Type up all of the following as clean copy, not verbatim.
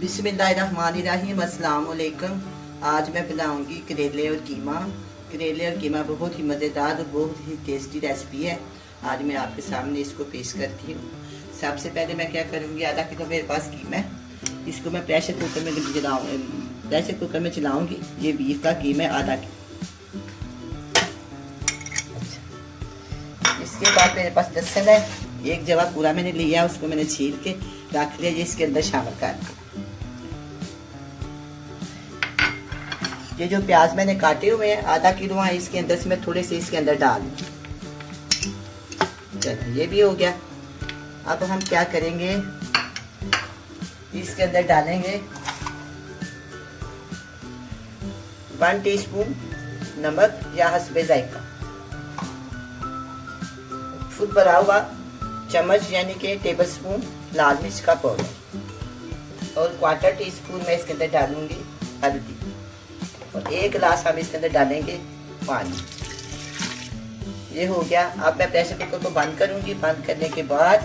बिस्मिल्लाहिर्रहमानिर्रहीम, अस्सलाम वालेकुम। आज मैं बनाऊंगी करेले और कीमा। करेले और कीमा बहुत ही मज़ेदार और बहुत ही टेस्टी रेसिपी है। आज मैं आपके सामने इसको पेश करती हूँ। सबसे पहले मैं क्या करूँगी, आधा किलो मेरे पास कीमा है, इसको मैं प्रेशर कुकर में चलाऊँगी। ये बीफ का कीमा है, आधा किलो। इसके बाद मेरे पास लहसुन है, एक जवा पूरा मैंने लिया, उसको मैंने छील के रख लिया। ये इसके अंदर शामिल कर दिया। ये जो प्याज मैंने काटे हुए हैं आधा किलो है, इसके अंदर से मैं थोड़े से इसके अंदर डाल दूँ। चलिए ये भी हो गया। अब हम क्या करेंगे, इसके अंदर डालेंगे 1 टीस्पून नमक या हस्बे जायका, फुल भरा हुआ चम्मच यानी कि टेबल स्पून लाल मिर्च का पाउडर, और 1/4 टीस्पून मैं इसके अंदर डालूंगी हल्दी, और 1 गिलास हम इसके अंदर डालेंगे पानी। ये हो गया। अब मैं प्रेशर कुकर को बंद करूंगी। बंद करने के बाद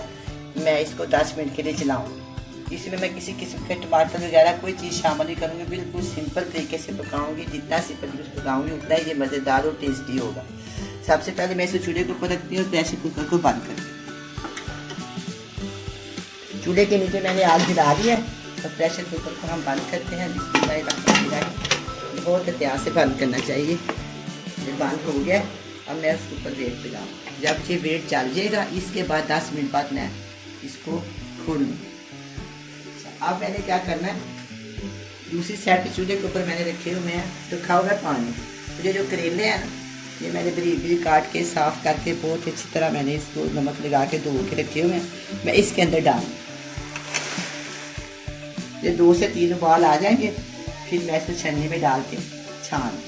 मैं इसको 10 मिनट के लिए चलाऊंगी। इसमें मैं किसी किस्म के टमाटर वगैरह कोई चीज़ शामिल नहीं करूंगी। बिल्कुल सिंपल तरीके से पकाऊंगी। जितना सिंपल पकाऊंगी उतना ही ये मज़ेदार और टेस्टी होगा। सबसे पहले मैं इसे चूल्हे के ऊपर रखती हूँ और प्रेशर कुकर को बंद करती हूँ। चूल्हे के नीचे मैंने आग जला दी है, तो प्रेशर कुकर को हम बंद करते हैं। बहुत एहतियात से बंद करना चाहिए। ये बंद हो गया। अब मैं उसके ऊपर वेट पे जाऊँ। जब ये वेट चल जाएगा, इसके बाद 10 मिनट बाद मैं इसको खोल लूँ। अब मैंने क्या करना है, दूसरी साइड पे चूल्हे के ऊपर मैंने रखे हुए हैं रखा हुआ है पानी। तो ये जो करेले हैं ना, ये मैंने बारीक बारीक काट के साफ़ करके बहुत अच्छी तरह मैंने इसको नमक लगा के धो के रखे हुए हैं। मैं इसके अंदर डाल, ये 2 से 3 उबाल आ जाएंगे, फिर मैं इसको छन्नी में डाल के छान,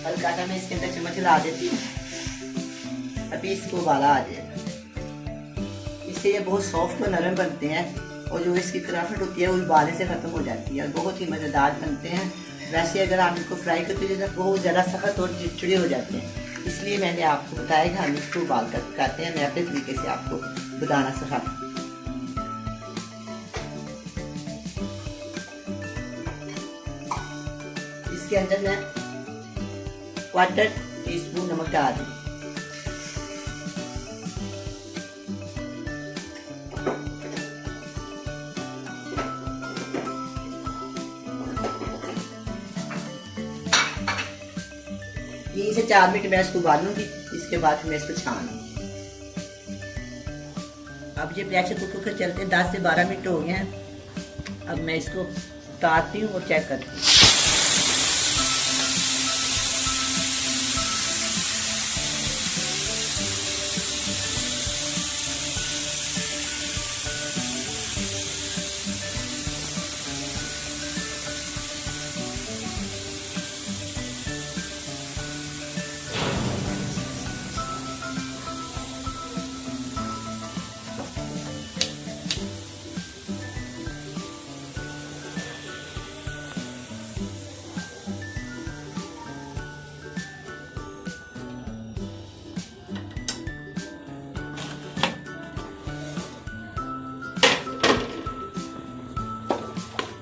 हल्का सा मैं इसके अंदर चम्मच ला देती हूँ। अभी इसको उबाला आ जाएगा। इससे ये बहुत सॉफ्ट और नरम बनते हैं, और जो इसकी कराफट होती है वो उबाले से ख़त्म हो जाती है, और बहुत ही मज़ेदार बनते हैं। वैसे अगर आप इनको फ्राई करते हैं तो बहुत ज़्यादा सख्त और चिड़चिड़े हो जाते हैं, इसलिए मैंने आपको बताया कि हम इसको उबाल कर खाते हैं। मैं अपने तरीके से आपको बताना सिखाता हूँ। इसके अंदर मैं 1/4 टीस्पून नमक डाल दूँ। तीन से 4 मिनट मैं इसको उबालूंगी। इसके बाद मैं इसको छानूंगी। अब ये प्रेशर कुकर के चलते 10 से 12 मिनट हो गए हैं। अब मैं इसको उतारती हूँ और चेक करती हूँ।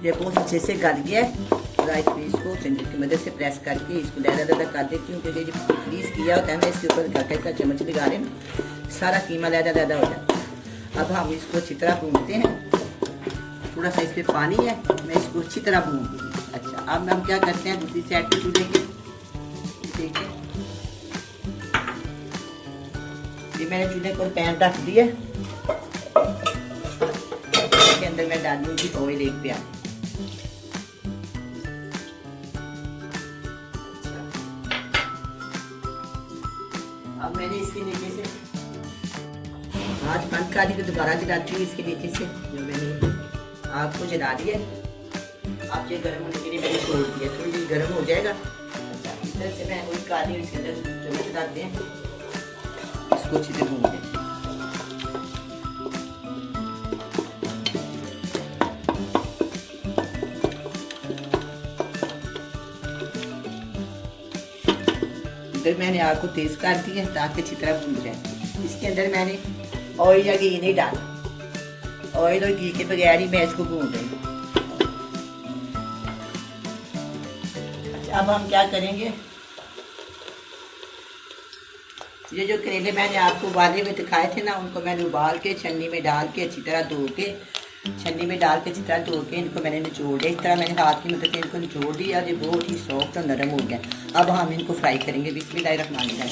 ये बहुत अच्छे से गल गया है। राइस पीस को चंडे की मदद से प्रेस करके इसको लहदा कर देती हूँ, क्योंकि जो फ्रीज किया होता है ना, इसके ऊपर कैसा चम्मच लगा लें, सारा कीमा लहदा हो जाता है। अब हम इसको अच्छी तरह भूनते हैं। थोड़ा सा इस पर पानी है, मैं इसको अच्छी तरह भूनती हूँ। अच्छा, अब हम क्या करते हैं, दूसरी साइड पे चूल्हे के देखिए, ये मैंने चूल्हे पर पैन रख दिया। इसके अंदर मैं डाल दूँगी ऑयल 1 प्याली। अब मैंने इसके नीचे से आँच बंद कर दी, तो दोबारा जलाती हूँ इसके नीचे से। जो मैंने आग को जला दिया, अब ये गर्म होने के लिए मैंने छोड़ दिया। थोड़ी देर गर्म हो जाएगा। अच्छा, इधर से मैं वही काली इसके अंदर चम्मच डालते हैं, इसको अच्छे से भून दें। इधर मैंने आग को तेज़ कर दी है ताकि अच्छी तरह भून जाए। इसके अंदर मैंने ऑयल या घी नहीं डालना, ऑयल और घी के बगैर ही मैं इसको भून रही हूँ। अच्छा, अब हम क्या करेंगे, ये जो करेले मैंने आपको उबाले हुए दिखाए थे ना, उनको मैंने उबाल के छन्नी में डाल के अच्छी तरह धो के, छन्नी में डाल के अच्छी तरह धो के इनको मैंने निचोड़ दिया। इस तरह मैंने हाथ की मदद से इनको निचोड़ दिया। ये बहुत ही सॉफ्ट और नरम हो गया। अब हम इनको फ्राई करेंगे। बिस्मिल्लाहिर्रहमानिर्रहीम।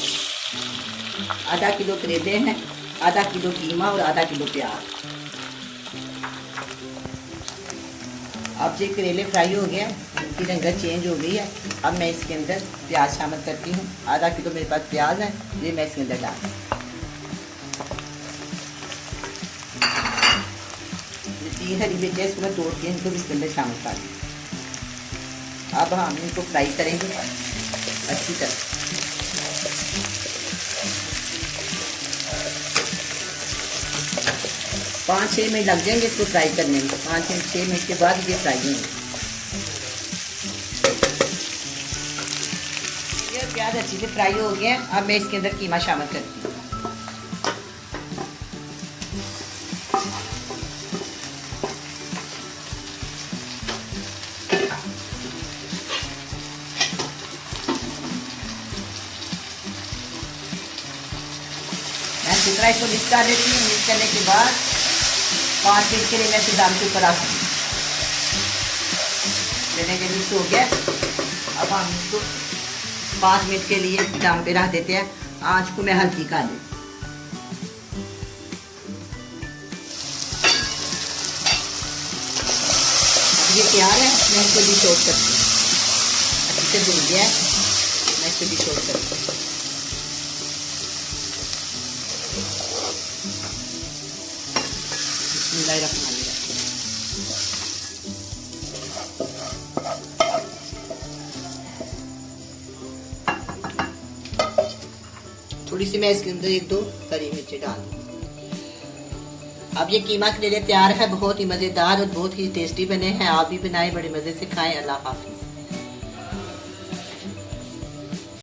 आधा किलो करेले हैं, आधा किलो कीमा और आधा किलो प्याज। अब ये करेले फ्राई हो गए, इनकी रंगत चेंज हो गई है। अब मैं इसके अंदर प्याज शामिल करती हूँ। आधा किलो मेरे पास प्याज है, ये मैं इसके अंदर डाल दूँ। 3 हरी मिर्चें इसको मैं तोड़ के इनको भी इसके अंदर शामिल कर दूँ। अब हम इनको फ्राई करेंगे अच्छी तरह। पाँच 6 मिनट लग जाएंगे इसको फ्राई करने में। 5-6 मिनट के बाद ये फ्राई होंगे। ये प्याज अच्छी से फ्राई हो गया। अब मैं इसके अंदर कीमा शामिल करती हूँ। मैं दूसरा इसको मिक्स कर देती हूँ। मिक्स करने के बाद 5 मिनट के लिए मैं इसे दाम के ऊपर रख दूँ। चने के मिक्स हो गया। अब हम इसको 5 मिनट के लिए दाम पे रख देते हैं। आँच को मैं हल्की कर दूँ। अब ये तैयार है, मैं इसको डिश आउट करती हूँ। अच्छे से भून गया है, मैं इसको डिश आउट करती हूँ। थोड़ी सी मैं इसके अंदर 1-2 हरी मिर्ची डाल दूँ। अब ये कीमा करेले तैयार है। बहुत ही मज़ेदार और बहुत ही टेस्टी बने हैं। आप भी बनाएं, बड़े मज़े से खाएं। अल्लाह हाफिज़।